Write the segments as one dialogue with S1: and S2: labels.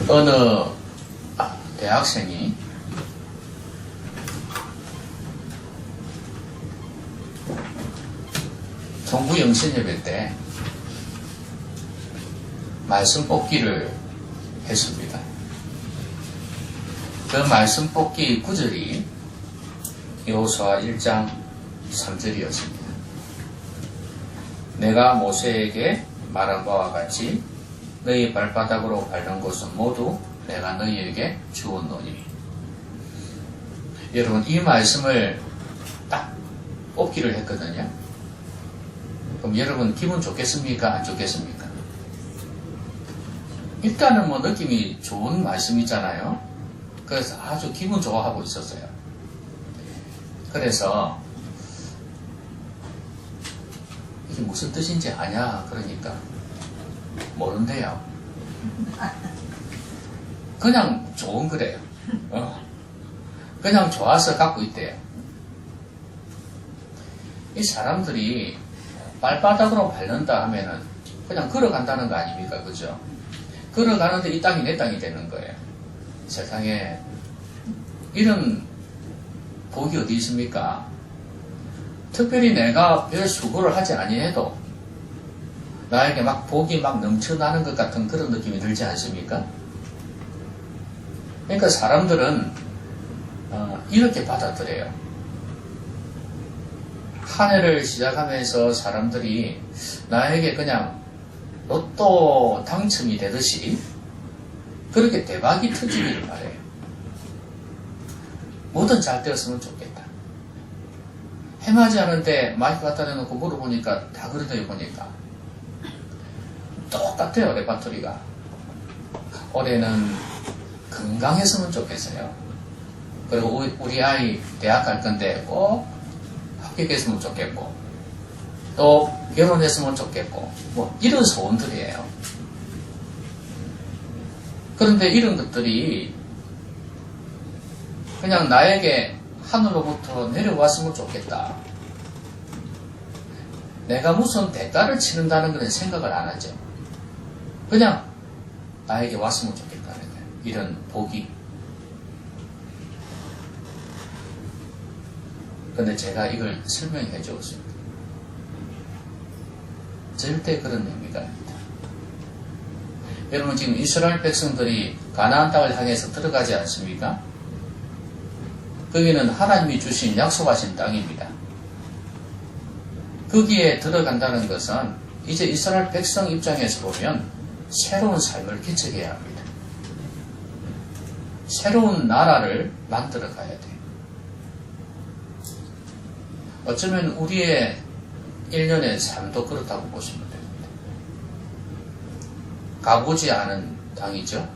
S1: 어느 대학생이 동부영신예배 때 말씀 뽑기를 했습니다. 그 말씀 뽑기 구절이 여호수아 1장 3절이었습니다. 내가 모세에게 말한 바와 같이 너희 발바닥으로 밟는 곳은 모두 내가 너희에게 주었노니. 여러분, 이 말씀을 딱 뽑기를 했거든요. 그럼 여러분 기분 좋겠습니까? 안 좋겠습니까? 일단은 뭐 느낌이 좋은 말씀이잖아요. 그래서 아주 기분 좋아하고 있었어요. 그래서 이게 무슨 뜻인지 아냐? 그러니까 모른대요. 그냥 좋은 거래요. 그냥 좋아서 갖고 있대요. 이 사람들이 발바닥으로 밟는다 하면은 그냥 걸어간다는 거 아닙니까? 그죠? 걸어가는데 이 땅이 내 땅이 되는 거예요. 세상에 이런 복이 어디 있습니까? 특별히 내가 별 수고를 하지 아니해도 나에게 막 복이 막 넘쳐나는 것 같은 그런 느낌이 들지 않습니까? 그러니까 사람들은 이렇게 받아들여요. 한 해를 시작하면서 사람들이 나에게 그냥 로또 당첨이 되듯이 그렇게 대박이 터지기를 바래요. 뭐든 잘 되었으면 좋겠다. 해마지 않은데 마이크 갖다 대놓고 물어보니까 다 그러더니 보니까 똑같아요. 레파토리가. 올해는 건강했으면 좋겠어요. 그리고 우리 아이 대학 갈 건데 꼭 합격했으면 좋겠고, 또 결혼했으면 좋겠고, 뭐 이런 소원들이에요. 그런데 이런 것들이 그냥 나에게 하늘로부터 내려왔으면 좋겠다. 내가 무슨 대가를 치른다는 것은 생각을 안 하죠. 그냥 나에게 왔으면 좋겠다는 거예요. 이런 복이. 근데 제가 이걸 설명해 주었습니다. 절대 그런 의미가 아닙니다. 여러분, 지금 이스라엘 백성들이 가나안 땅을 향해서 들어가지 않습니까? 거기는 하나님이 주신 약속하신 땅입니다. 거기에 들어간다는 것은 이제 이스라엘 백성 입장에서 보면 새로운 삶을 개척해야 합니다. 새로운 나라를 만들어 가야 돼요. 어쩌면 우리의 1년의 삶도 그렇다고 보시면 됩니다. 가보지 않은 땅이죠.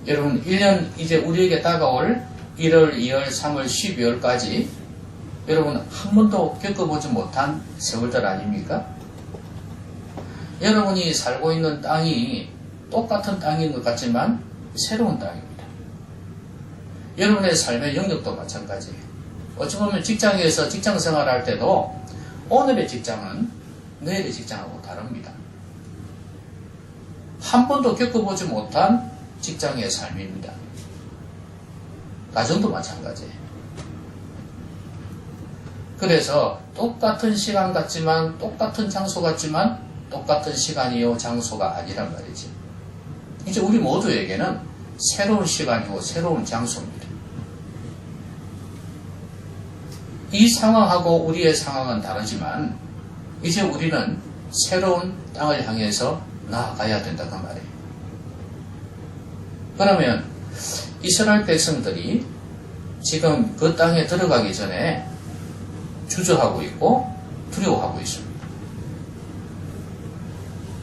S1: 여러분, 1년 이제 우리에게 다가올 1월, 2월, 3월, 12월까지 여러분 한 번도 겪어보지 못한 세월들 아닙니까? 여러분이 살고 있는 땅이 똑같은 땅인 것 같지만 새로운 땅입니다. 여러분의 삶의 영역도 마찬가지예요. 어찌 보면 직장에서 직장 생활할 때도 오늘의 직장은 내일의 직장하고 다릅니다. 한 번도 겪어보지 못한 직장의 삶입니다. 가정도 마찬가지예요. 그래서 똑같은 시간 같지만 똑같은 장소 같지만 똑같은 시간이요 장소가 아니란 말이지. 이제 우리 모두에게는 새로운 시간이고 새로운 장소입니다. 이 상황하고 우리의 상황은 다르지만 이제 우리는 새로운 땅을 향해서 나아가야 된다고 말이에요. 그러면 이스라엘 백성들이 지금 그 땅에 들어가기 전에 주저하고 있고 두려워하고 있습니다.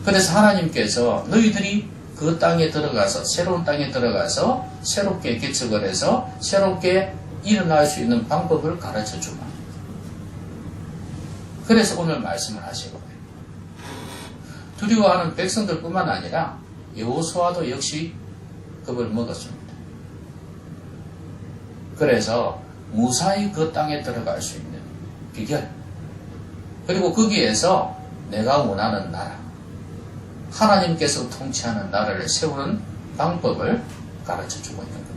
S1: 그래서 하나님께서 너희들이 그 땅에 들어가서 새로운 땅에 들어가서 새롭게 개척을 해서 새롭게 일어날 수 있는 방법을 가르쳐 주마. 그래서 오늘 말씀을 하신 거예요. 두려워하는 백성들뿐만 아니라 여호수아도 역시 겁을 먹었습니다. 그래서 무사히 그 땅에 들어갈 수 있는 비결, 그리고 거기에서 내가 원하는 나라, 하나님께서 통치하는 나라를 세우는 방법을 가르쳐주고 있는 겁니다.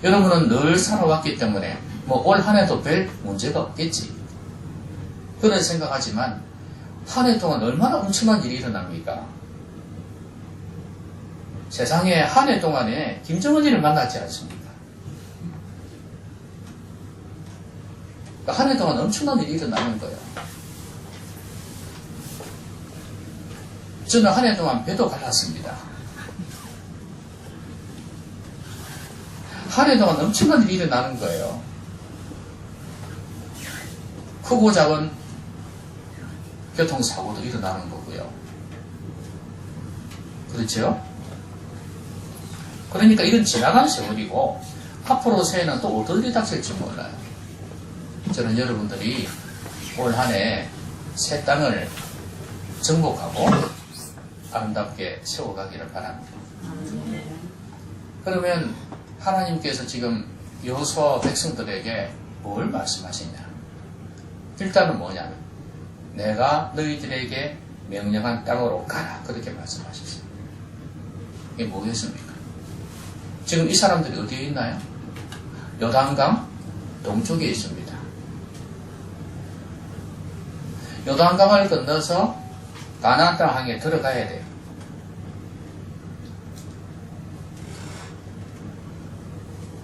S1: 여러분은 늘 살아왔기 때문에 뭐 올 한 해도 별 문제가 없겠지. 그런 생각하지만 한 해 동안 얼마나 엄청난 일이 일어납니까? 세상에 한 해 동안에 김정은이를 만났지 않습니까? 한 해 동안 엄청난 일이 일어나는 거예요. 저는 한 해 동안 배도 갈랐습니다. 한 해 동안 엄청난 일이 일어나는 거예요. 크고 작은 교통사고도 일어나는 거고요. 그렇죠? 그러니까 이건 지나간 세월이고 앞으로 새해는 또 어떤 일이 닥칠지 몰라요. 저는 여러분들이 올 한 해 새 땅을 정복하고 아름답게 세워가기를 바랍니다. 그러면 하나님께서 지금 여호수아 백성들에게 뭘 말씀하시냐? 일단은 뭐냐면 내가 너희들에게 명령한 땅으로 가라, 그렇게 말씀하셨어요. 이게 뭐겠습니까? 지금 이 사람들이 어디에 있나요? 요단강 동쪽에 있습니다. 요단강을 건너서 가나안 땅 항에 들어가야 돼요.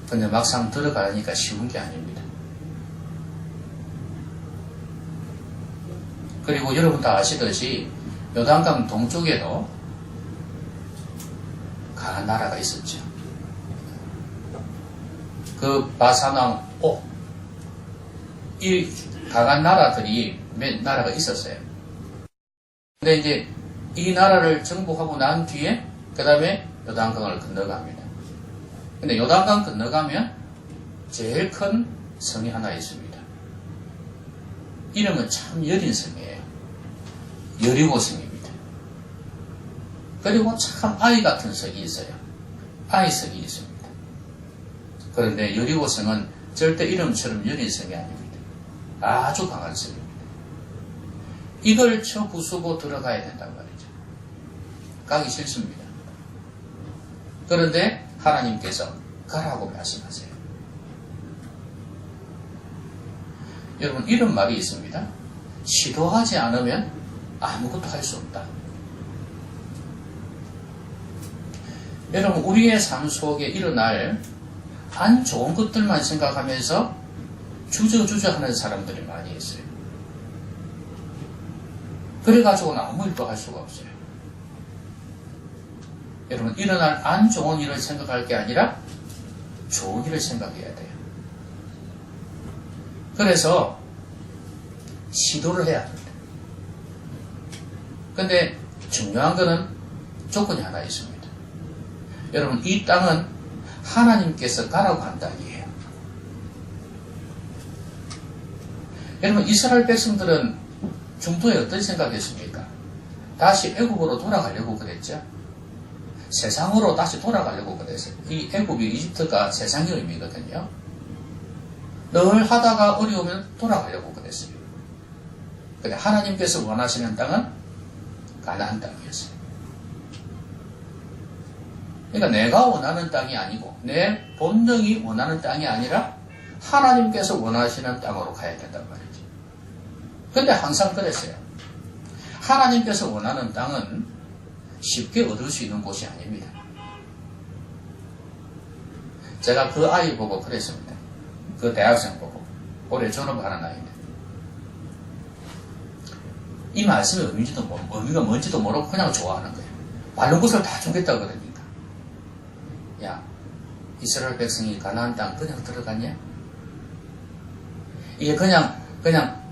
S1: 근데 막상 들어가니까 쉬운 게 아닙니다. 그리고 여러분 다 아시듯이 요단강 동쪽에도 강한 나라가 있었죠. 그 바산왕 옥, 이 강한 나라들이 몇 나라가 있었어요. 근데 이제 이 나라를 정복하고 난 뒤에 그 다음에 요단강을 건너갑니다. 근데 요단강 건너가면 제일 큰 성이 하나 있습니다. 이름은 참 여린 성이에요. 여리고 성입니다. 그리고 참 아이 같은 성이 있어요. 아이 성이 있습니다. 그런데 여리고 성은 절대 이름처럼 여린 성이 아닙니다. 아주 강한 성입니다. 이걸 쳐 부수고 들어가야 된단 말이죠. 가기 싫습니다. 그런데 하나님께서 가라고 말씀하세요. 여러분, 이런 말이 있습니다. 시도하지 않으면 아무것도 할 수 없다. 여러분, 우리의 삶 속에 일어날 안 좋은 것들만 생각하면서 주저주저 하는 사람들이 많이 있어요. 그래가지고는 아무 일도 할 수가 없어요. 여러분, 일어날 안 좋은 일을 생각할 게 아니라 좋은 일을 생각해야 돼요. 그래서 시도를 해야 합니다. 근데 중요한 거는 조건이 하나 있습니다. 여러분, 이 땅은 하나님께서 가라고 한 땅이에요. 여러분, 이스라엘 백성들은 중도에 어떤 생각했습니까? 다시 애굽으로 돌아가려고 그랬죠. 세상으로 다시 돌아가려고 그랬어요. 이 애굽이 이집트가 세상의 의미거든요. 늘 하다가 어려우면 돌아가려고 그랬어요. 근데 하나님께서 원하시는 땅은 가나안 땅이었어요. 그러니까 내가 원하는 땅이 아니고 내 본능이 원하는 땅이 아니라 하나님께서 원하시는 땅으로 가야 된단 말이죠. 근데 항상 그랬어요. 하나님께서 원하는 땅은 쉽게 얻을 수 있는 곳이 아닙니다. 제가 그 아이 보고 그랬습니다. 그 대학생 보고 올해 졸업하는 아이인데 이 말씀의 의미가 뭔지도 모르고 그냥 좋아하는 거예요. 바른 것을 다 주겠다 그러니까. 야, 이스라엘 백성이 가나안 땅 그냥 들어갔냐? 이게 그냥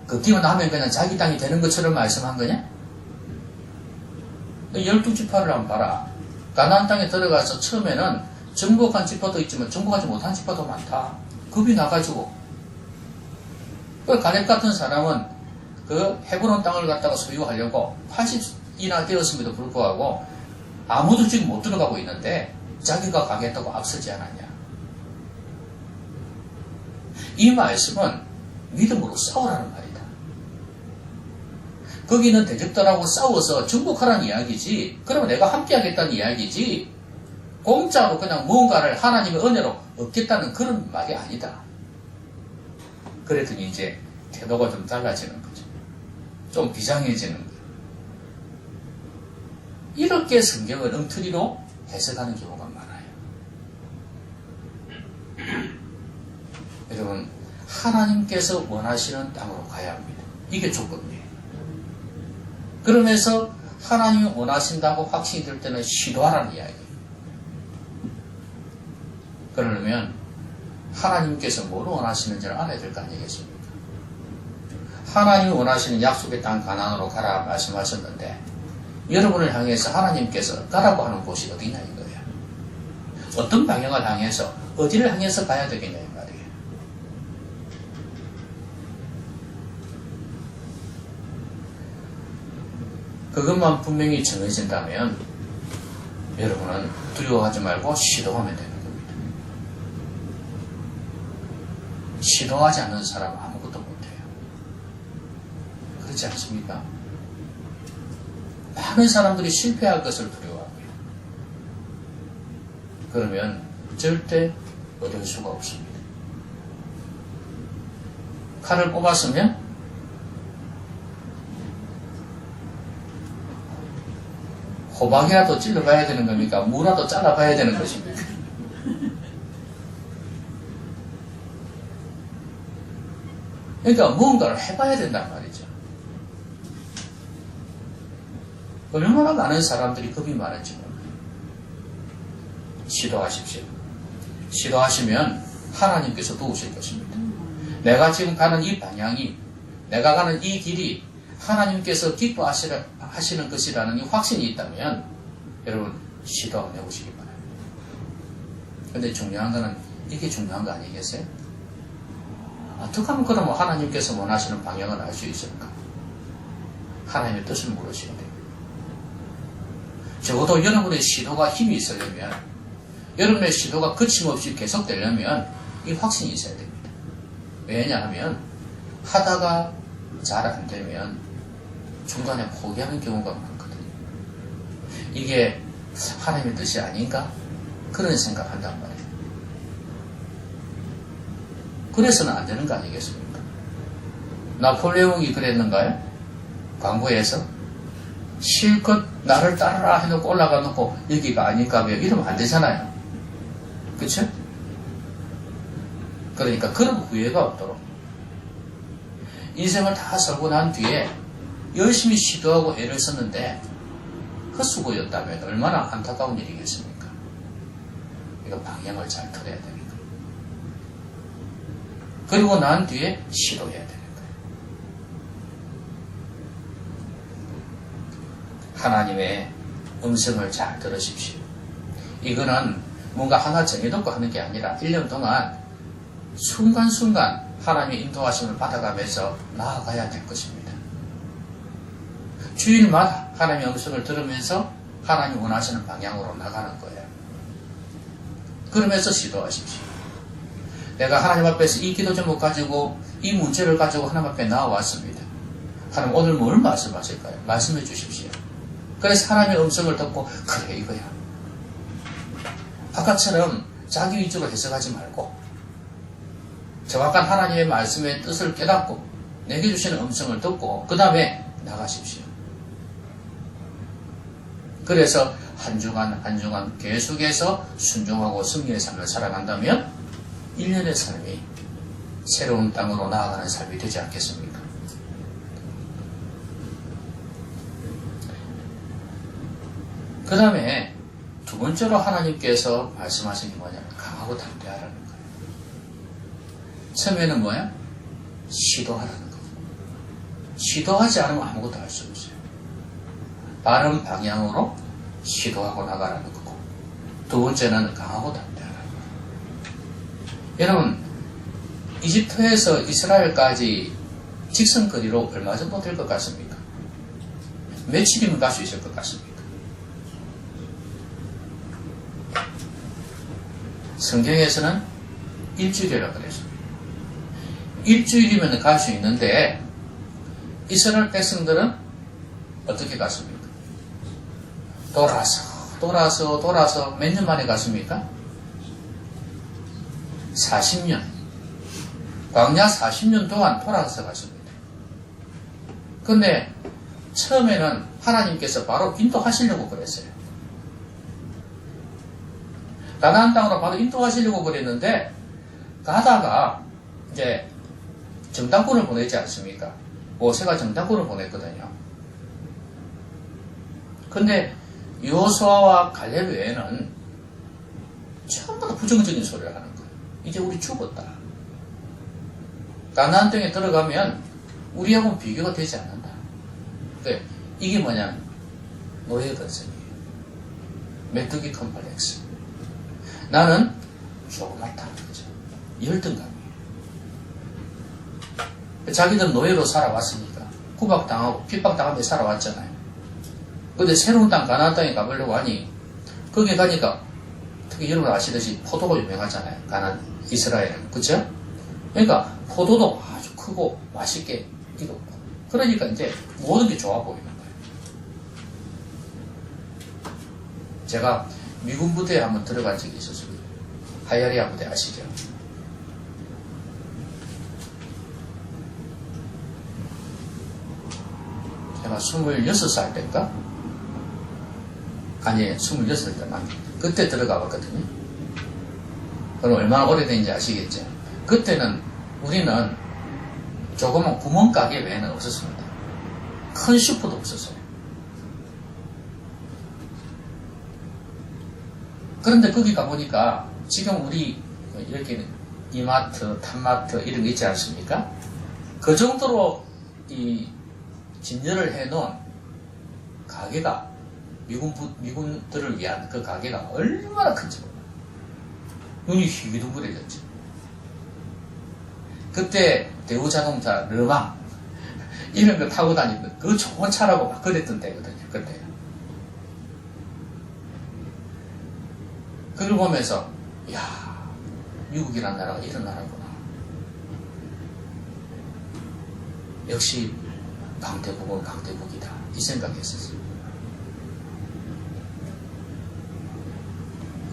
S1: 걷기만 하면 그냥 자기 땅이 되는 것처럼 말씀한 거냐? 12지파를 한번 봐라. 가나안 땅에 들어가서 처음에는 정복한 지파도 있지만 정복하지 못한 지파도 많다. 겁이 나가지고. 그 갈렙 같은 사람은 그 헤브론 땅을 갖다가 소유하려고 80이나 되었음에도 불구하고 아무도 지금 못 들어가고 있는데 자기가 가겠다고 앞서지 않았냐. 이 말씀은 믿음으로 싸우라는 말이다. 거기는 대적들하고 싸워서 정복하라는 이야기지. 그러면 내가 함께하겠다는 이야기지. 공짜로 그냥 무언가를 하나님의 은혜로 얻겠다는 그런 말이 아니다. 그랬더니 이제 태도가 좀 달라지는 거죠. 좀 비장해지는 거예요. 이렇게 성경을 엉터리로 해석하는 경우가 많아요. 여러분, 하나님께서 원하시는 땅으로 가야 합니다. 이게 조건이에요. 그러면서 하나님이 원하신다고 확신이 들 때는 시도하라는 이야기예요. 그러려면 하나님께서 뭘 원하시는지를 알아야 될 거 아니겠습니까? 하나님이 원하시는 약속의 땅 가나안으로 가라 말씀하셨는데 여러분을 향해서 하나님께서 가라고 하는 곳이 어디냐 이거예요. 어떤 방향을 향해서 어디를 향해서 가야 되겠냐 이 말이에요. 그것만 분명히 정해진다면 여러분은 두려워하지 말고 시도하면 되는 겁니다. 시도하지 않는 사람은 아무것도 못해요. 그렇지 않습니까? 많은 사람들이 실패할 것을 두려워합니다. 그러면 절대 얻을 수가 없습니다. 칼을 뽑았으면 호박이라도 찔러봐야 되는 겁니까? 무라도 잘라봐야 되는 것입니까? 그러니까 무언가를 해봐야 된단 말이죠. 얼마나 많은 사람들이 겁이 많은지 몰라요. 시도하십시오. 시도하시면 하나님께서 도우실 것입니다. 내가 지금 가는 이 방향이, 내가 가는 이 길이 하나님께서 기뻐하시는 것이라는 이 확신이 있다면 여러분 시도 한번 해보시기 바랍니다. 그런데 중요한 거는 이게 중요한 거 아니겠어요? 어떻게 하면 그러면 하나님께서 원하시는 방향을 알 수 있을까? 하나님의 뜻을 물으셔야 돼요. 적어도 여러분의 시도가 힘이 있으려면, 여러분의 시도가 거침없이 계속되려면 이 확신이 있어야 됩니다. 왜냐하면 하다가 잘 안 되면 중간에 포기하는 경우가 많거든요. 이게 하나님의 뜻이 아닌가? 그런 생각한단 말이에요. 그래서는 안 되는 거 아니겠습니까? 나폴레옹이 그랬는가요? 광고에서 실컷 나를 따르라 해놓고 올라가 놓고 여기가 아닐까 봐 이러면 안 되잖아요. 그쵸? 그러니까 그런 후회가 없도록 인생을 다 살고 난 뒤에 열심히 시도하고 애를 썼는데 헛수고였다면 얼마나 안타까운 일이겠습니까? 이거 방향을 잘 틀어야 됩니다. 그리고 난 뒤에 시도해야 되는 거예요. 하나님의 음성을 잘 들으십시오. 이거는 뭔가 하나 정해놓고 하는 게 아니라 1년 동안 순간순간 하나님의 인도하심을 받아가면서 나아가야 될 것입니다. 주일마다 하나님의 음성을 들으면서 하나님 원하시는 방향으로 나가는 거예요. 그러면서 시도하십시오. 내가 하나님 앞에서 이 기도 제목 가지고 이 문제를 가지고 하나님 앞에 나와왔습니다. 하나님 오늘 뭘 말씀하실까요? 말씀해 주십시오. 그래서 하나님의 음성을 듣고 그래 이거야. 아까처럼 자기 위주로 해석하지 말고 정확한 하나님의 말씀의 뜻을 깨닫고 내게 주시는 음성을 듣고 그 다음에 나가십시오. 그래서 한 주간 한 주간 계속해서 순종하고 승리의 삶을 살아간다면 1년의 삶이 새로운 땅으로 나아가는 삶이 되지 않겠습니까? 그 다음에 두 번째로 하나님께서 말씀하신 게 뭐냐면 강하고 담대하라는 거예요. 처음에는 뭐야? 시도하라는 거예요. 시도하지 않으면 아무것도 할 수 없어요. 바른 방향으로 시도하고 나가라는 거고, 두 번째는 강하고 담대하라는 거예요. 여러분, 이집트에서 이스라엘까지 직선거리로 얼마 정도 될 것 같습니까? 며칠이면 갈 수 있을 것 같습니까? 성경에서는 일주일이라고 그랬습니다. 일주일이면 갈 수 있는데 이스라엘 백성들은 어떻게 갔습니까? 돌아서 몇 년 만에 갔습니까? 40년. 광야 40년 동안 돌아서 갔습니다. 근데 처음에는 하나님께서 바로 인도하시려고 그랬어요. 가나안 땅으로 바로 인도하시려고 그랬는데 가다가 이제 정탐꾼을 보냈지 않습니까? 모세가 정탐꾼을 보냈거든요. 근데 여호수아와 갈렙 외에는 전부 다 부정적인 소리를 하는 거예요. 이제 우리 죽었다. 가나안 땅에 들어가면 우리하고는 비교가 되지 않는다. 그러니까 이게 뭐냐? 노예 근성이에요. 메뚜기 컴플렉스. 나는 조그맣다. 그죠? 열등감이에요. 자기들은 노예로 살아왔으니까 구박당하고 핍박당하며 살아왔잖아요. 근데 새로운 땅 가나안 땅에 가보려고 하니 거기 가니까 특히 여러분 아시듯이 포도가 유명하잖아요. 가나안 이스라엘은. 그쵸? 그러니까 포도도 아주 크고 맛있게 익었고 그러니까 이제 모든 게 좋아 보이는 거예요. 제가 미군 부대에 한번 들어간 적이 있었습니다. 하야리아 부대 아시죠? 제가 26살 때인가? 아니, 26살 때만. 그때 들어가 봤거든요. 그럼 얼마나 오래된지 아시겠죠? 그때는 우리는 조그만 구멍가게 외에는 없었습니다. 큰 슈퍼도 없었어요. 그런데 거기 가보니까 지금 우리 이렇게 이마트, 탑마트 이런 거 있지 않습니까? 그 정도로 이 진열을 해놓은 가게가 미군들을 위한 그 가게가 얼마나 큰지 몰라요. 눈이 휘둥그레졌지. 그때 대우자동차 르망 이런 거 타고 다니는 그 좋은 차라고 막 그랬던 때거든요. 그때. 그걸 보면서 이야 미국이란 나라가 이런 나라구나. 역시 강대국은 강대국이다. 이 생각했었어요.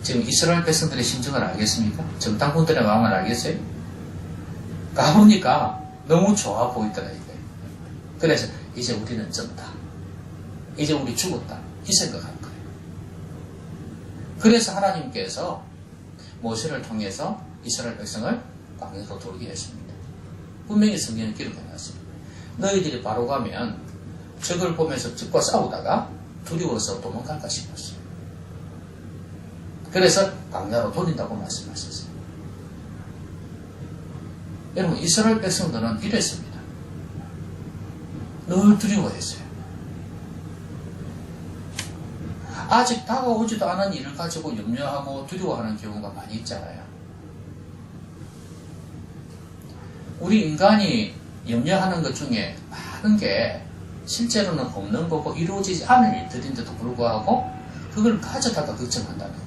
S1: 지금 이스라엘 백성들의 심정을 알겠습니까? 정탐꾼들의 마음을 알겠어요? 가보니까 너무 좋아 보이더라 이게. 그래서 이제 우리는 졌다. 이제 우리 죽었다. 이 생각한 거예요. 그래서 하나님께서 모세를 통해서 이스라엘 백성을 광야로 돌게 했습니다. 분명히 성경에 기록해놨습니다. 너희들이 바로 가면 적을 보면서 적과 싸우다가 두려워서 도망갈까 싶었어요. 그래서 광야로 돌린다고 말씀하셨어요. 여러분 이스라엘 백성들은 이랬습니다. 늘 두려워했어요. 아직 다가오지도 않은 일을 가지고 염려하고 두려워하는 경우가 많이 있잖아요. 우리 인간이 염려하는 것 중에 많은 게 실제로는 없는 거고 이루어지지 않을 일들인데도 불구하고 그걸 가져다가 걱정한다는 거예요.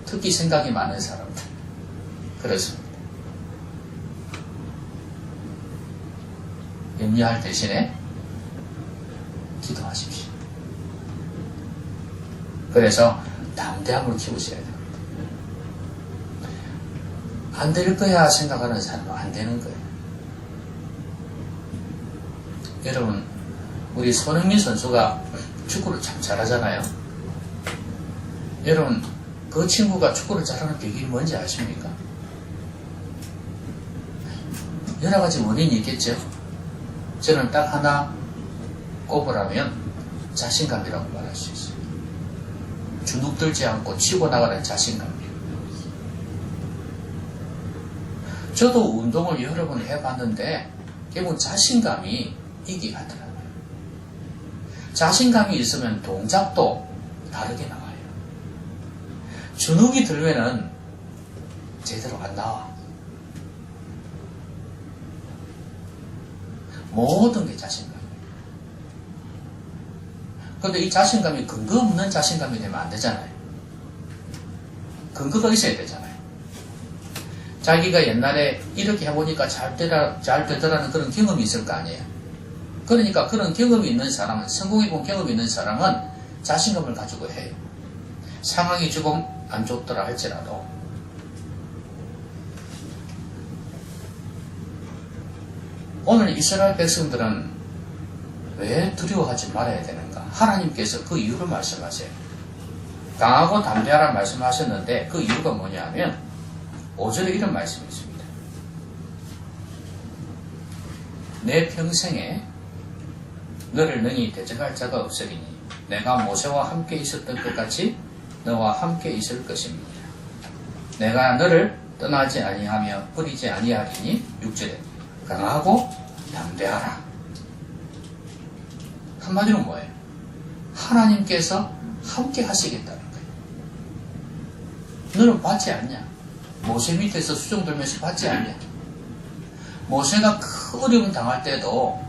S1: 특히 생각이 많은 사람들. 그렇습니다. 염려할 대신에 기도하십시오. 그래서 담대함을 키우셔야 됩니다. 안 될 거야 생각하는 사람은 안 되는 거예요. 여러분 우리 손흥민 선수가 축구를 참 잘하잖아요. 여러분 그 친구가 축구를 잘하는 비결이 뭔지 아십니까? 여러 가지 원인이 있겠죠. 저는 딱 하나 꼽으라면 자신감이라고 말할 수 있어요. 주눅들지 않고 치고 나가는 자신감이에요. 저도 운동을 여러 번 해봤는데 결국 자신감이 이기가 하더라고요. 자신감이 있으면 동작도 다르게 나와요. 주눅이 들면은 제대로 안 나와. 모든 게 자신감이에요. 그런데 이 자신감이 근거 없는 자신감이 되면 안 되잖아요. 근거가 있어야 되잖아요. 자기가 옛날에 이렇게 해보니까 잘 되더라는 그런 경험이 있을 거 아니에요. 그러니까 그런 경험이 있는 사람은, 성공해본 경험이 있는 사람은 자신감을 가지고 해요. 상황이 조금 안 좋더라 할지라도. 오늘 이스라엘 백성들은 왜 두려워하지 말아야 되는가? 하나님께서 그 이유를 말씀하세요. 강하고 담대하라 말씀하셨는데 그 이유가 뭐냐면 5절에 이런 말씀이 있습니다. 내 평생에 너를 능히 대적할 자가 없으리니 내가 모세와 함께 있었던 것 같이 너와 함께 있을 것입니다. 내가 너를 떠나지 아니하며 버리지 아니하리니 6절에 강하고 담대하라. 한마디로 뭐예요? 하나님께서 함께 하시겠다는 거예요. 너는 받지 않냐? 모세 밑에서 수종 들면서 받지 않냐? 모세가 큰 어려움 당할 때도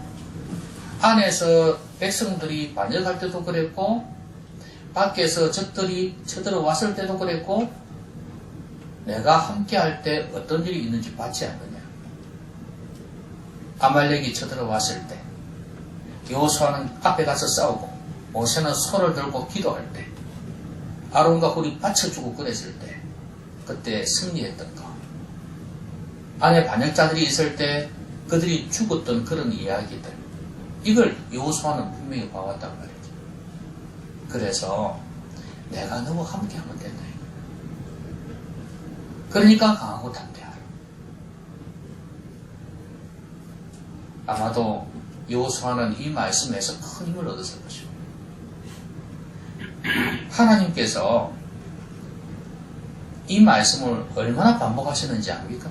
S1: 안에서 백성들이 반역할 때도 그랬고 밖에서 적들이 쳐들어왔을 때도 그랬고 내가 함께 할 때 어떤 일이 있는지 받지 않느냐? 아말렉이 쳐들어왔을 때 여호수아는 앞에 가서 싸우고 모세는 손을 들고 기도할 때 아론과 홀이 받쳐주고 그랬을 때 그때 승리했던 거. 안에 반역자들이 있을 때 그들이 죽었던 그런 이야기들, 이걸 여호수아는 분명히 봐왔단 말이죠. 그래서 내가 너와 함께하면 된다. 그러니까 강하고 담대하라. 아마도 여호수아는 이 말씀에서 큰 힘을 얻었을 것입니다. 하나님께서 이 말씀을 얼마나 반복하시는지 압니까?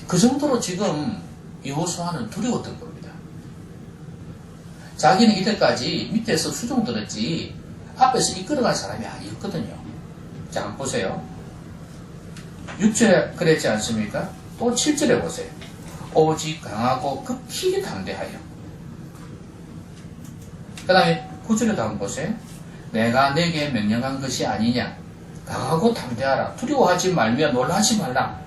S1: 그 정도로 지금 여호수아는 두려웠던 겁니다. 자기는 이때까지 밑에서 수종 들었지 앞에서 이끌어간 사람이 아니었거든요. 자, 한번 보세요. 6절에 그랬지 않습니까? 또 7절에 보세요. 오직 강하고 극히 담대하여. 그 다음에 9절에도 한번 보세요. 내가 내게 명령한 것이 아니냐. 강하고 담대하라. 두려워하지 말며 놀라지 말라.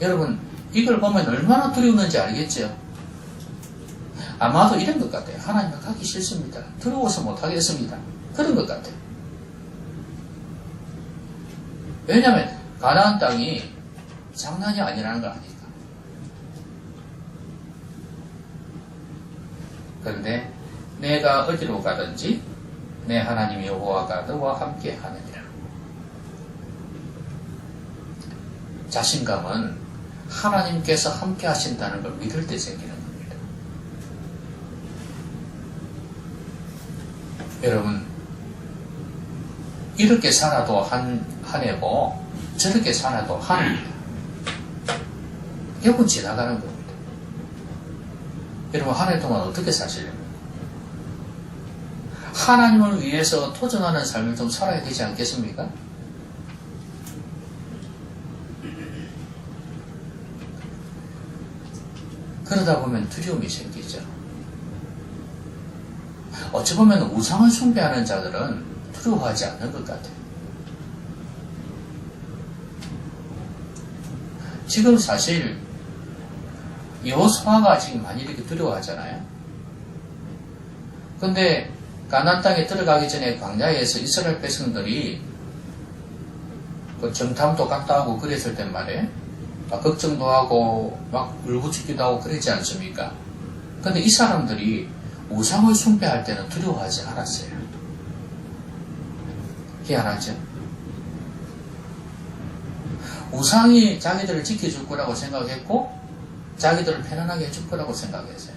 S1: 여러분, 이걸 보면 얼마나 두려웠는지 알겠죠? 아마도 이런 것 같아요. 하나님은 가기 싫습니다. 두려워서 못하겠습니다. 그런 것 같아요. 왜냐하면 가나안 땅이 장난이 아니라는 거 아닐까. 그런데 내가 어디로 가든지 내 하나님 여호와가 너와 함께 하느니라. 자신감은 하나님께서 함께 하신다는 걸 믿을 때 생기는 겁니다. 여러분, 이렇게 살아도 한 해고 저렇게 살아도 한 해입니다. 결국 지나가는 겁니다. 여러분, 한 해 동안 어떻게 사시려면 하나님을 위해서 도전하는 삶을 좀 살아야 되지 않겠습니까? 그러다 보면 두려움이 생기죠. 어찌 보면 우상을 숭배하는 자들은 두려워하지 않는 것 같아요. 지금 사실 여호수아가 지금 많이 이렇게 두려워하잖아요. 근데 가나안 땅에 들어가기 전에 광야에서 이스라엘 백성들이 그 정탐도 갔다 오고 그랬을 땐 말이에요. 막 걱정도 하고 막 울부짖기도 하고 그랬지 않습니까? 근데 이 사람들이 우상을 숭배할 때는 두려워하지 않았어요. 희한하죠? 우상이 자기들을 지켜줄 거라고 생각했고 자기들을 편안하게 해줄 거라고 생각했어요.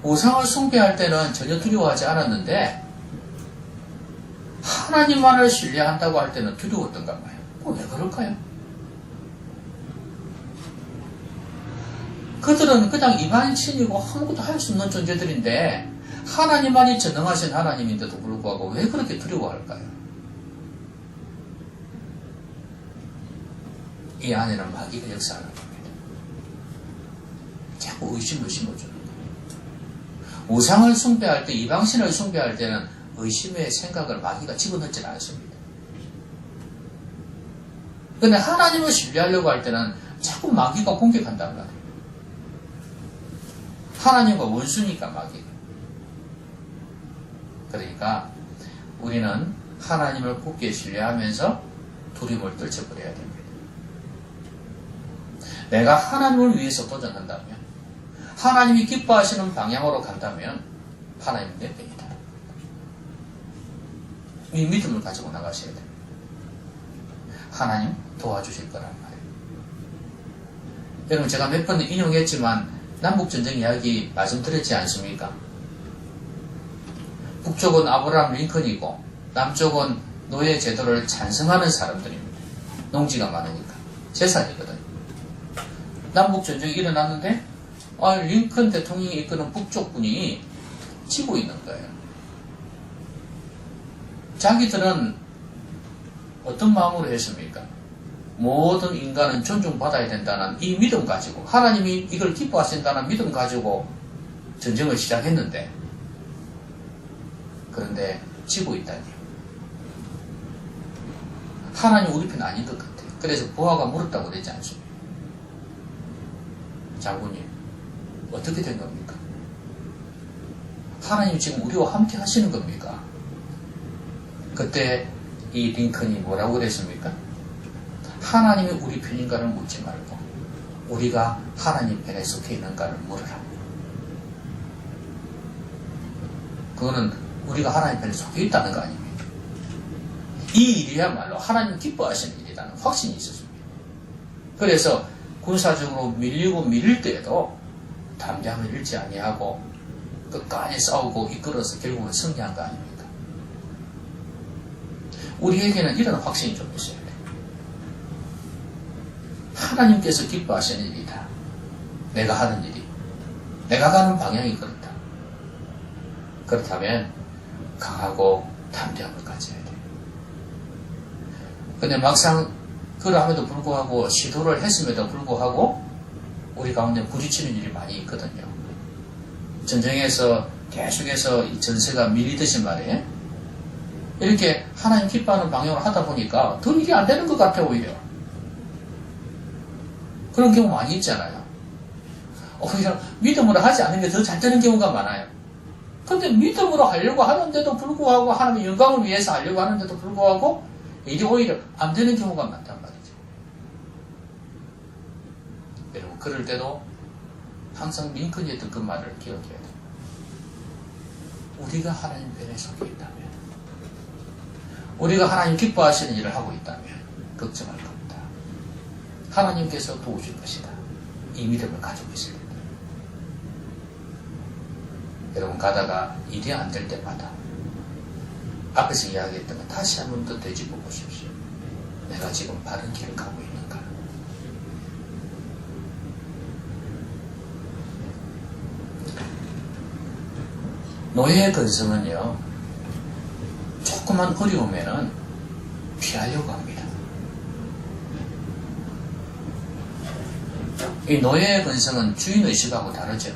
S1: 우상을 숭배할 때는 전혀 두려워하지 않았는데 하나님만을 신뢰한다고 할 때는 두려웠던가 봐요. 왜 그럴까요? 그들은 그냥 이방인이고 아무것도 할 수 없는 존재들인데 하나님만이 전능하신 하나님인데도 불구하고 왜 그렇게 두려워할까요? 이 안에는 마귀가 역사하는 겁니다. 자꾸 의심을 심어주는 거예요. 우상을 숭배할 때, 이방신을 숭배할 때는 의심의 생각을 마귀가 집어넣지는 않습니다. 그런데 하나님을 신뢰하려고 할 때는 자꾸 마귀가 공격한단 말이에요. 하나님과 원수니까 마귀. 그러니까 우리는 하나님을 굳게 신뢰하면서 두려움을 떨쳐버려야 됩니다. 내가 하나님을 위해서 도전한다면, 하나님이 기뻐하시는 방향으로 간다면 하나님은 내 편이다. 이 믿음을 가지고 나가셔야 됩니다. 하나님 도와주실 거란 말이에요. 여러분, 제가 몇 번 인용했지만 남북전쟁 이야기 말씀드렸지 않습니까? 북쪽은 아브라함 링컨이고 남쪽은 노예 제도를 찬성하는 사람들입니다. 농지가 많으니까. 재산이거든요. 남북전쟁이 일어났는데 링컨 대통령이 이끄는 북쪽군이 지고 있는 거예요. 자기들은 어떤 마음으로 했습니까? 모든 인간은 존중받아야 된다는 이 믿음 가지고, 하나님이 이걸 기뻐하신다는 믿음 가지고 전쟁을 시작했는데, 그런데 지고 있다니. 하나님 우리 편 아닌 것 같아요. 그래서 부하가 물었다고 그랬지 않습니까? 장군님, 어떻게 된 겁니까? 하나님 지금 우리와 함께 하시는 겁니까? 그때 이 링컨이 뭐라고 그랬습니까? 하나님이 우리 편인가를 묻지 말고 우리가 하나님 편에 속해 있는가를 물으라. 그거는 우리가 하나님 편에 속해 있다는 거 아닙니까? 이 일이야말로 하나님 기뻐하시는 일이라는 확신이 있었습니다. 그래서 군사적으로 밀리고 밀릴 때에도 담대함을 잃지 아니하고 끝까지 싸우고 이끌어서 결국은 승리한 거 아닙니까? 우리에게는 이런 확신이 좀 있어야 돼요. 하나님께서 기뻐하시는 일이다. 내가 하는 일이. 내가 가는 방향이 그렇다. 그렇다면 강하고 담대함을 가져야 돼요. 근데 막상 그러함에도 불구하고 시도를 했음에도 불구하고 우리 가운데 부딪히는 일이 많이 있거든요. 전쟁에서 계속해서 이 전세가 밀리듯이 말이에요. 이렇게 하나님 기뻐하는 방향으로 하다 보니까 더 일이 안 되는 것 같아 오히려. 그런 경우 많이 있잖아요. 오히려 믿음으로 하지 않는 게 더 잘 되는 경우가 많아요. 근데 믿음으로 하려고 하는데도 불구하고 하나님의 영광을 위해서 하려고 하는데도 불구하고 일이 오히려 안 되는 경우가 많단 말이죠. 여러분 그럴 때도 항상 링컨이 했던 그 말을 기억해야 돼요. 우리가 하나님 편에 속해 있다면, 우리가 하나님 기뻐하시는 일을 하고 있다면 걱정할 겁니다. 하나님께서 도우실 것이다. 이 믿음을 가지고 있어야 됩니다. 여러분 가다가 일이 안 될 때마다 앞에서 이야기했던 거 다시 한 번 더 되짚어 보십시오. 내가 지금 바른 길을 가고 있는가? 노예의 근성은요, 조그만 어려우면은 피하려고 합니다. 이 노예의 근성은 주인의식하고 다르죠.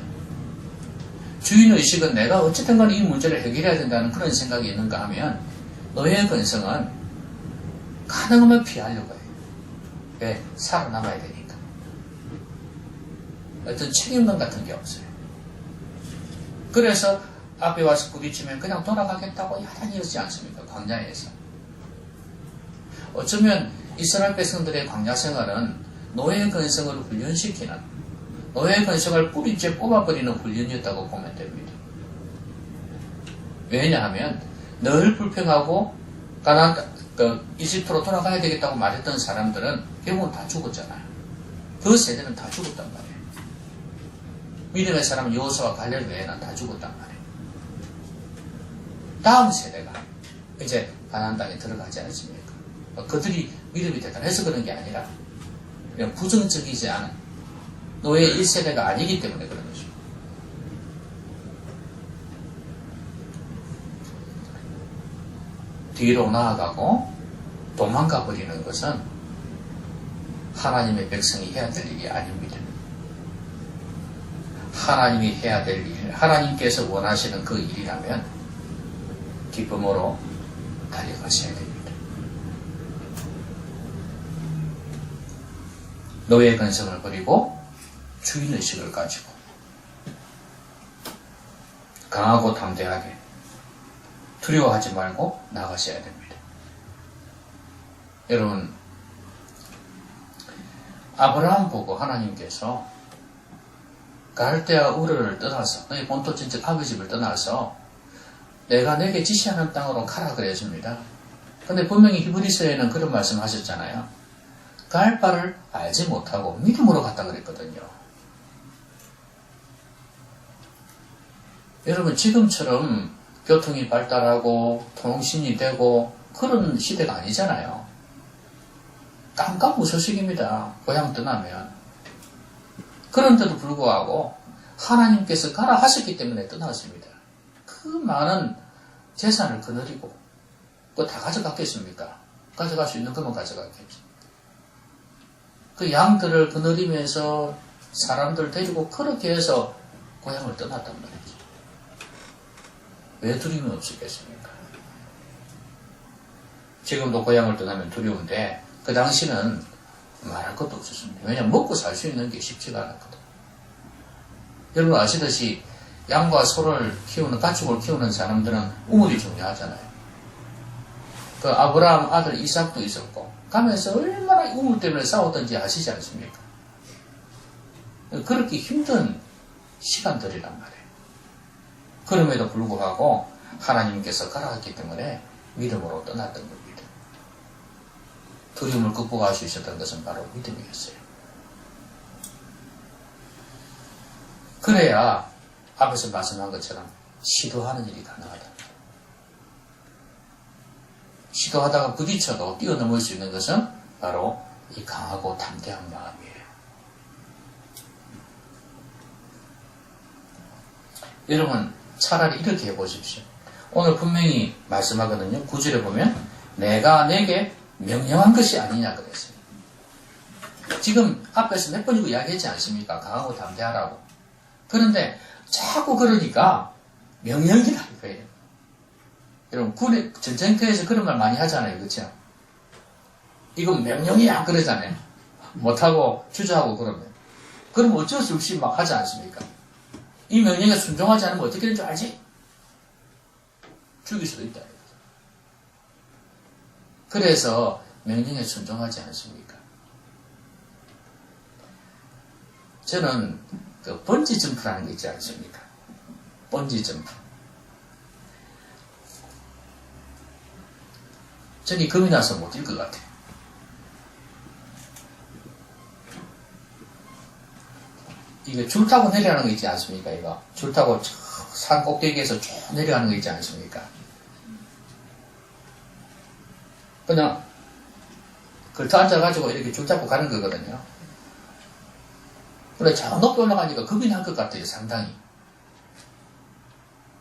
S1: 주인의식은 내가 어쨌든 간에 이 문제를 해결해야 된다는 그런 생각이 있는가 하면, 노예의 근성은 가능하면 피하려고 해요. 왜? 살아남아야 되니까. 어떤 책임감 같은 게 없어요. 그래서 앞에 와서 부딪히면 그냥 돌아가겠다고 야단이 있지 않습니까? 광야에서. 어쩌면 이스라엘 백성들의 광야 생활은 노예의 근성을 훈련시키는, 노예의 근성을 뿌리째 뽑아버리는 훈련이었다고 보면 됩니다. 왜냐하면 늘 불평하고 이집트로 돌아가야 되겠다고 말했던 사람들은 결국은 다 죽었잖아요. 그 세대는 다 죽었단 말이에요. 믿음의 사람 여호수아와 갈렙 외에는 다 죽었단 말이에요. 다음 세대가 이제 가나안 땅에 들어가지 않습니까? 그들이 믿음이 대단해서 그런 게 아니라 그냥 부정적이지 않은 노예 1세대가 아니기 때문에 그런 거죠. 뒤로 나아가고 도망가 버리는 것은 하나님의 백성이 해야 될 일이 아닙니다. 하나님이 해야 될 일, 하나님께서 원하시는 그 일이라면 기쁨으로 달려가셔야 됩니다. 노예 근성을 버리고 주인의식을 가지고 강하고 담대하게 두려워하지 말고 나가셔야 됩니다. 여러분, 아브라함 보고 하나님께서 갈대아 우르를 떠나서 너희 본토친척 아버지 집을 떠나서 내가 내게 지시하는 땅으로 가라 그랬습니다. 근데 분명히 히브리서에는 그런 말씀 하셨잖아요. 갈 바를 알지 못하고 믿음으로 갔다 그랬거든요. 여러분, 지금처럼 교통이 발달하고 통신이 되고 그런 시대가 아니잖아요. 깜깜무소식입니다. 고향 떠나면. 그런데도 불구하고 하나님께서 가라 하셨기 때문에 떠났습니다. 그 많은 재산을 거느리고 그거 다 가져갔겠습니까? 가져갈 수 있는 것만 가져갔겠죠. 그 양들을 거느리면서 사람들 데리고 그렇게 해서 고향을 떠났단 말이죠. 왜 두려움이 없었겠습니까? 지금도 고향을 떠나면 두려운데 그 당시는 말할 것도 없었습니다. 왜냐하면 먹고 살 수 있는 게 쉽지가 않았거든. 여러분 아시듯이 양과 소를 키우는, 가축을 키우는 사람들은 우물이 중요하잖아요. 그 아브라함 아들 이삭도 있었고 가면서 얼마나 우물 때문에 싸웠던지 아시지 않습니까? 그렇게 힘든 시간들이란 말이에요. 그럼에도 불구하고 하나님께서 가라했기 때문에 믿음으로 떠났던 겁니다. 두려움을 극복할 수 있었던 것은 바로 믿음이었어요. 그래야 앞에서 말씀한 것처럼 시도하는 일이 가능하다. 시도하다가 부딪혀도 뛰어넘을 수 있는 것은 바로 이 강하고 담대한 마음이에요. 여러분 차라리 이렇게 해보십시오. 오늘 분명히 말씀하거든요. 9절에 보면 내가 내게 명령한 것이 아니냐 그랬어요. 지금 앞에서 몇 번이고 이야기했지 않습니까? 강하고 담대하라고. 그런데 자꾸 그러니까 명령이다 이거예요. 여러분 전쟁터에서 그런 말 많이 하잖아요. 그렇죠? 이건 명령이야 그러잖아요. 못하고 주저하고 그러면 어쩔 수 없이 막 하지 않습니까? 이 명령에 순종하지 않으면 어떻게 되는 줄 알지? 죽일 수도 있다. 그래서 명령에 순종하지 않습니까? 저는 그 번지 점프라는 게 있지 않습니까? 번지 점프. 저는 겁이 나서 못 뛸 것 같아요. 이게 줄 타고 내려가는 거 있지 않습니까? 이거 줄 타고 산 꼭대기에서 쭉 내려가는 거 있지 않습니까? 그냥 걸터 앉아가지고 이렇게 줄 잡고 가는 거거든요. 그래 저 높이 올라가니까 겁이 날 것 같아요. 상당히.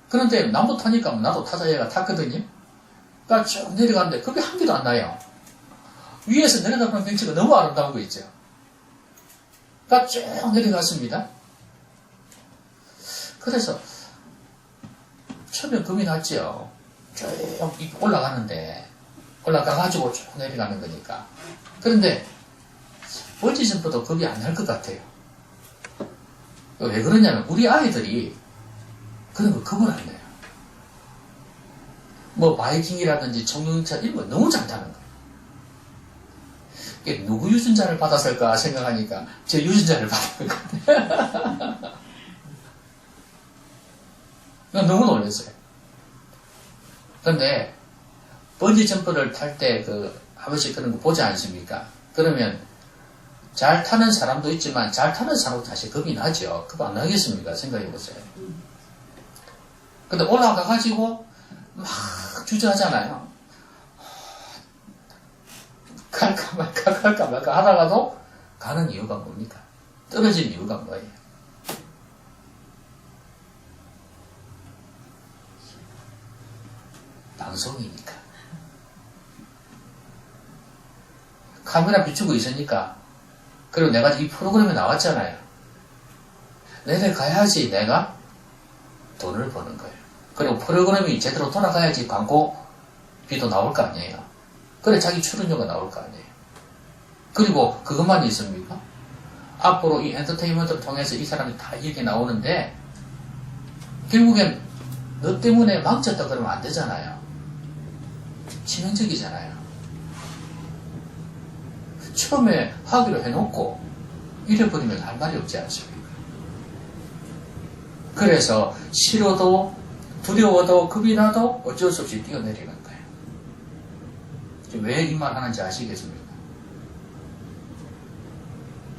S1: 그런데 나무 타니까 나도 타자애가 탔거든요. 그러니까 쭉 내려가는데 겁이 한 개도 안 나요. 위에서 내려다보는 경치가 너무 아름다운 거 있죠. 그러니까 쭉 내려갔습니다. 그래서 처음에 겁이 났죠. 쭉 올라가는데 올라가가지고 쭉 내려가는 거니까. 그런데 번지 점프도 겁이 안 날 것 같아요. 왜 그러냐면 우리 아이들이 그런 거 겁을 안 내요. 뭐 바이킹이라든지 청룡차 이런 거 너무 잘 타는 거예요. 이게 누구 유전자를 받았을까 생각하니까 제 유전자를 받은 거예요. 너무 놀랐어요. 그런데 번지 점프를 탈 때 한 번씩 그런 거 보지 않습니까? 그러면 잘 타는 사람도 있지만 잘 타는 사람도 사실 겁이 나죠. 겁 안 나겠습니까? 생각해보세요. 근데 올라가가지고 막 주저하잖아요. 갈까 말까 하다가도 가는 이유가 뭡니까? 떨어진 이유가 뭐예요? 방송이니까. 카메라 비추고 있으니까. 그리고 내가 이 프로그램에 나왔잖아요. 내려가야지 내가 돈을 버는 거예요. 그리고 프로그램이 제대로 돌아가야지 광고비도 나올 거 아니에요. 그래 자기 출연료가 나올 거 아니에요. 그리고 그것만 있습니까? 앞으로 이 엔터테인먼트를 통해서 이 사람이 다 이렇게 나오는데 결국엔 너 때문에 망쳤다 그러면 안 되잖아요. 치명적이잖아요. 처음에 하기로 해놓고 잃어버리면 할 말이 없지 않습니까? 그래서 싫어도 두려워도 겁이 나도 어쩔 수 없이 뛰어내리는 거예요. 왜 이 말 하는지 아시겠습니까?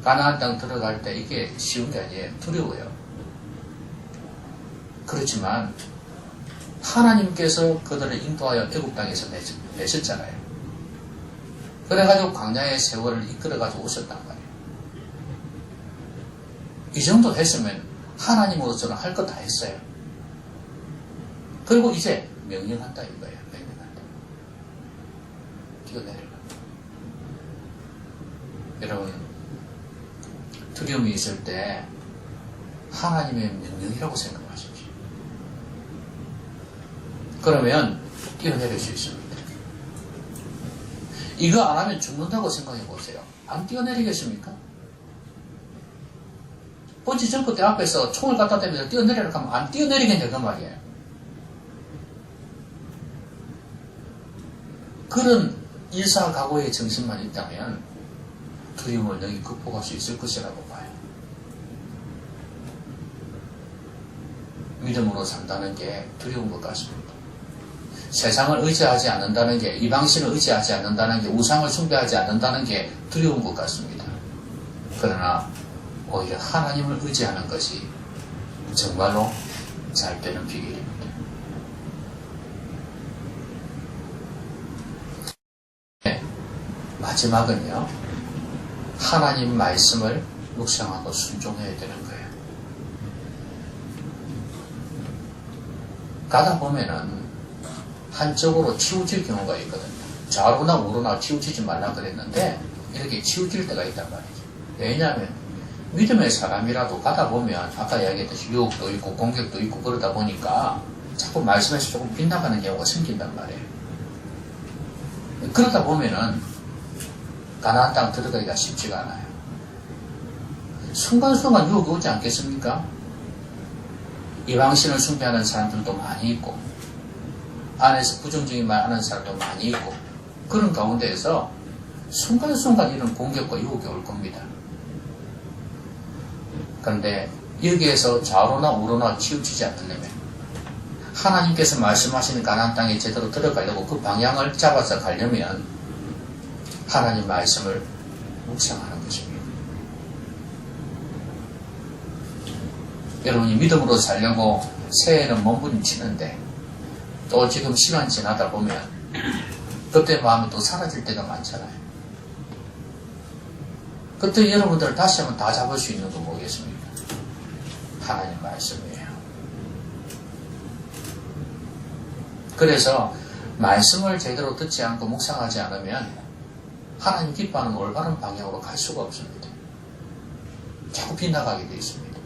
S1: 가나안 땅 들어갈 때 이게 쉬운 게 아니에요. 두려워요. 그렇지만 하나님께서 그들을 인도하여 애국 땅에서 내셨잖아요. 그래가지고 광야의 세월을 이끌어가지고 오셨단 말이에요. 이 정도 했으면 하나님으로서는 할 것 다 했어요. 그리고 이제 명령한다 이거예요. 명령한다. 뛰어내려가. 여러분, 두려움이 있을 때 하나님의 명령이라고 생각하십시오. 그러면 뛰어내릴 수 있습니다. 이거 안 하면 죽는다고 생각해 보세요. 안 뛰어내리겠습니까? 번지 점프대 앞에서 총을 갖다 대면서 뛰어내리라고 하면 안 뛰어내리겠냐 그 말이에요. 그런 일사각오의 정신만 있다면 두려움을 능히 극복할 수 있을 것이라고 봐요. 믿음으로 산다는 게 두려운 것 같습니다. 세상을 의지하지 않는다는 게, 이방신을 의지하지 않는다는 게, 우상을 숭배하지 않는다는 게 두려운 것 같습니다. 그러나 오히려 하나님을 의지하는 것이 정말로 잘 되는 비결입니다. 네, 마지막은요, 하나님 말씀을 묵상하고 순종해야 되는 거예요. 가다 보면은 한쪽으로 치우칠 경우가 있거든요. 좌로나 우로나 치우치지 말라 그랬는데 이렇게 치우칠 때가 있단 말이죠. 왜냐하면 믿음의 사람이라도 가다 보면 아까 이야기했듯이 유혹도 있고 공격도 있고 그러다 보니까 자꾸 말씀에서 조금 빗나가는 경우가 생긴단 말이에요. 그러다 보면은 가나안 땅 들어가기가 쉽지가 않아요. 순간순간 유혹이 오지 않겠습니까? 이방신을 숭배하는 사람들도 많이 있고 안에서 부정적인 말 하는 사람도 많이 있고 그런 가운데에서 순간순간 이런 공격과 유혹이 올 겁니다. 그런데 여기에서 좌로나 우로나 치우치지 않으려면 하나님께서 말씀하시는 가나안 땅에 제대로 들어가려고 그 방향을 잡아서 가려면 하나님 말씀을 묵상하는 것입니다. 여러분이 믿음으로 살려고 새해는 몸부림치는데 또 지금 시간 지나다 보면 그때 마음이 또 사라질 때가 많잖아요. 그때 여러분들 다시 한번 다 잡을 수 있는 거 뭐겠습니까? 하나님 말씀이에요. 그래서 말씀을 제대로 듣지 않고 묵상하지 않으면 하나님 기뻐하는 올바른 방향으로 갈 수가 없습니다. 자꾸 빗나가게 되어 있습니다.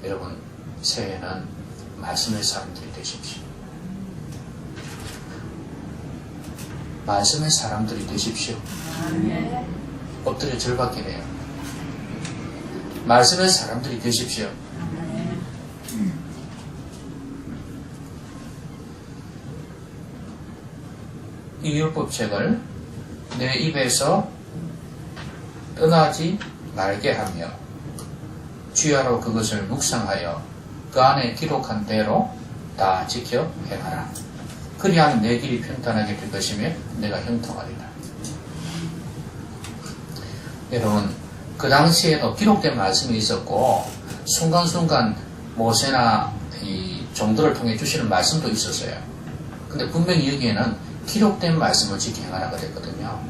S1: 여러분, 새해는 말씀의 사람들이 되십시오. 말씀의 사람들이 되십시오. 엎드려 절박해내요. 말씀의 사람들이 되십시오. 이 율법책을 내 입에서 떠나지 말게 하며 주야로 그것을 묵상하여 그 안에 기록한 대로 다 지켜 행하라. 그리하면 내 길이 평탄하게 될 것이며 내가 형통하리라. 여러분, 그 당시에도 기록된 말씀이 있었고 순간순간 모세나 이 종들을 통해 주시는 말씀도 있었어요. 근데 분명히 여기에는 기록된 말씀을 지켜 행하라 그랬거든요.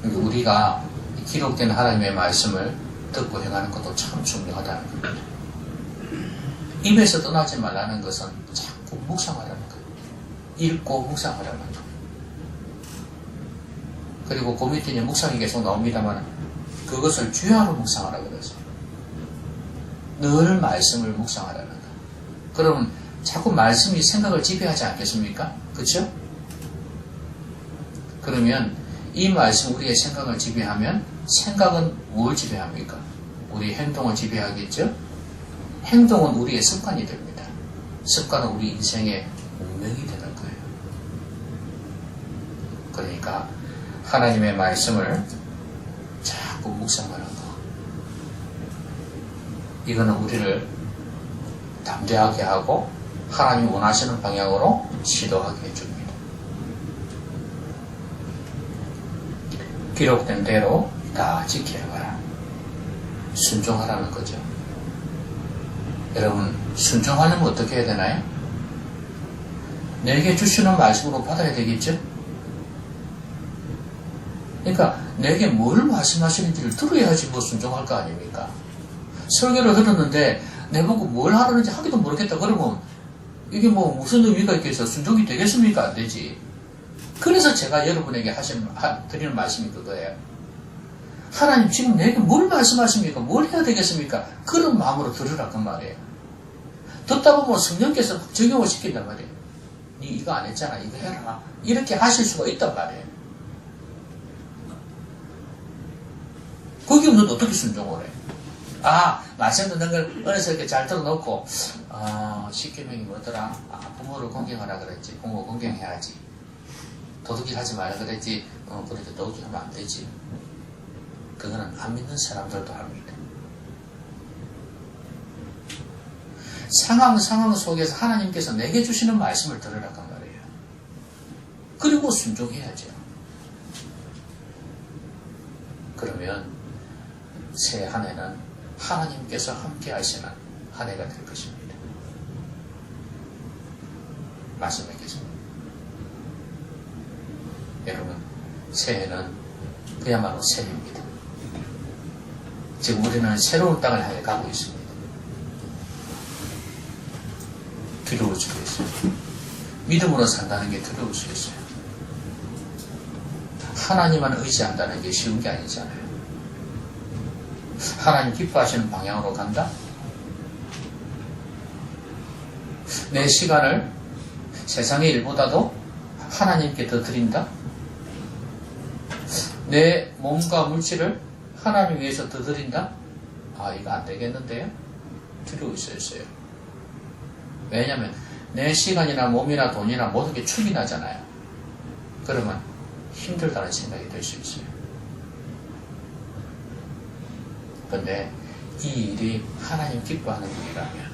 S1: 우리가 기록된 하나님의 말씀을 듣고 행하는 것도 참 중요하다는 겁니다. 입에서 떠나지 말라는 것은 자꾸 묵상하라는 거예요. 읽고 묵상하라는 거예요. 그리고 그 밑에 묵상이 계속 나옵니다만 그것을 주야로 묵상하라 그랬어요. 늘 말씀을 묵상하라는 거예요. 그럼 자꾸 말씀이 생각을 지배하지 않겠습니까? 그렇죠? 그러면 이 말씀 우리의 생각을 지배하면 생각은 뭘 지배합니까? 우리 행동을 지배하겠죠? 행동은 우리의 습관이 됩니다. 습관은 우리 인생의 운명이 되는 거예요. 그러니까 하나님의 말씀을 자꾸 묵상하는 거. 이거는 우리를 담대하게 하고 하나님이 원하시는 방향으로 시도하게 해줍니다. 기록된 대로 다 지켜봐라. 순종하라는 거죠. 여러분, 순종하려면 어떻게 해야 되나요? 내게 주시는 말씀으로 받아야 되겠죠? 그러니까 내게 뭘 말씀하시는지를 들어야지 뭐 순종할 거 아닙니까? 설교를 들었는데 내보고 뭘 하라는지 하기도 모르겠다 그러면 이게 뭐 무슨 의미가 있겠어? 순종이 되겠습니까? 안 되지. 그래서 제가 여러분에게 드리는 말씀이 그거예요. 하나님 지금 내게 뭘 말씀하십니까? 뭘 해야 되겠습니까? 그런 마음으로 들으라 그 말이에요. 듣다 보면 성령께서 적용을 시킨단 말이에요. 니 이거 안 했잖아. 이거 해라. 이렇게 하실 수가 있단 말이에요. 거기 없는데 어떻게 순종을 해? 말씀 듣는 걸 어려서 이렇게 잘 들어놓고, 10계명이 뭐더라? 부모를 공경하라 그랬지. 부모 공경해야지. 도둑질 하지 말라 그랬지. 그래도 도둑질 하면 안 되지. 그거는 안 믿는 사람들도 합니다. 상황 속에서 하나님께서 내게 주시는 말씀을 들으라고 말이에요. 그리고 순종해야죠. 그러면 새 한 해는 하나님께서 함께 하시는 한 해가 될 것입니다. 말씀하겠습니다. 여러분, 새해는 그야말로 새해입니다. 지금 우리는 새로운 땅을 향해 가고 있습니다. 두려울 수도 있어요. 믿음으로 산다는 게 두려울 수 있어요. 하나님만 의지한다는 게 쉬운 게 아니잖아요. 하나님 기뻐하시는 방향으로 간다? 내 시간을 세상의 일보다도 하나님께 더 드린다? 내 몸과 물질을 하나님 위해서 더 드린다? 이거 안 되겠는데요? 두려울 수 있어요. 왜냐하면 내 시간이나 몸이나 돈이나 모든 게 축이 나잖아요. 그러면 힘들다는 생각이 들 수 있어요. 그런데 이 일이 하나님 기뻐하는 일이라면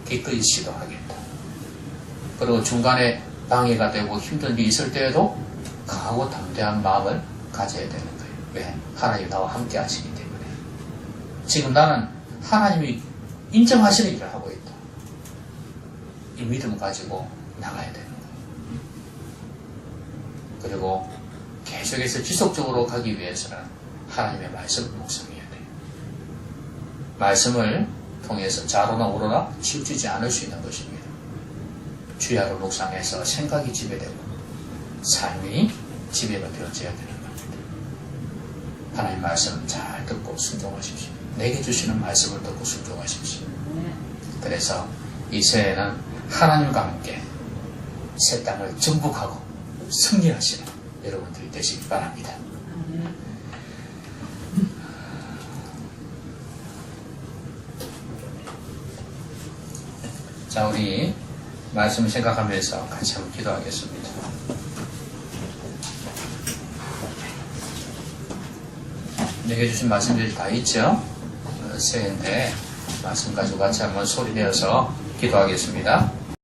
S1: 기꺼이 시도하겠다. 그리고 중간에 방해가 되고 힘든 일이 있을 때에도 강하고 담대한 마음을 가져야 되는 거예요. 왜? 하나님 나와 함께 하시기 때문에. 지금 나는 하나님이 인정하시는 일을 하고 있다. 이 믿음 가지고 나가야 되는 거예요. 그리고 계속해서 지속적으로 가기 위해서는 하나님의 말씀을 묵상해야 돼요. 말씀을 통해서 좌로나 우로나 치우치지 않을 수 있는 것입니다. 주야로 묵상해서 생각이 지배되고 삶이 지배가 되어져야 되는 겁니다. 하나님 말씀 잘 듣고 순종하십시오. 내게 주시는 말씀을 듣고 순종하십시오. 그래서 이 새해는 하나님과 함께 새 땅을 정복하고 승리하시는 여러분들이 되시기 바랍니다. 자, 우리 말씀을 생각하면서 같이 한번 기도하겠습니다. 내게 주신 말씀들이 다 있죠? 새해인데 말씀 가지고 같이 한번 소리 내어서 기도하겠습니다.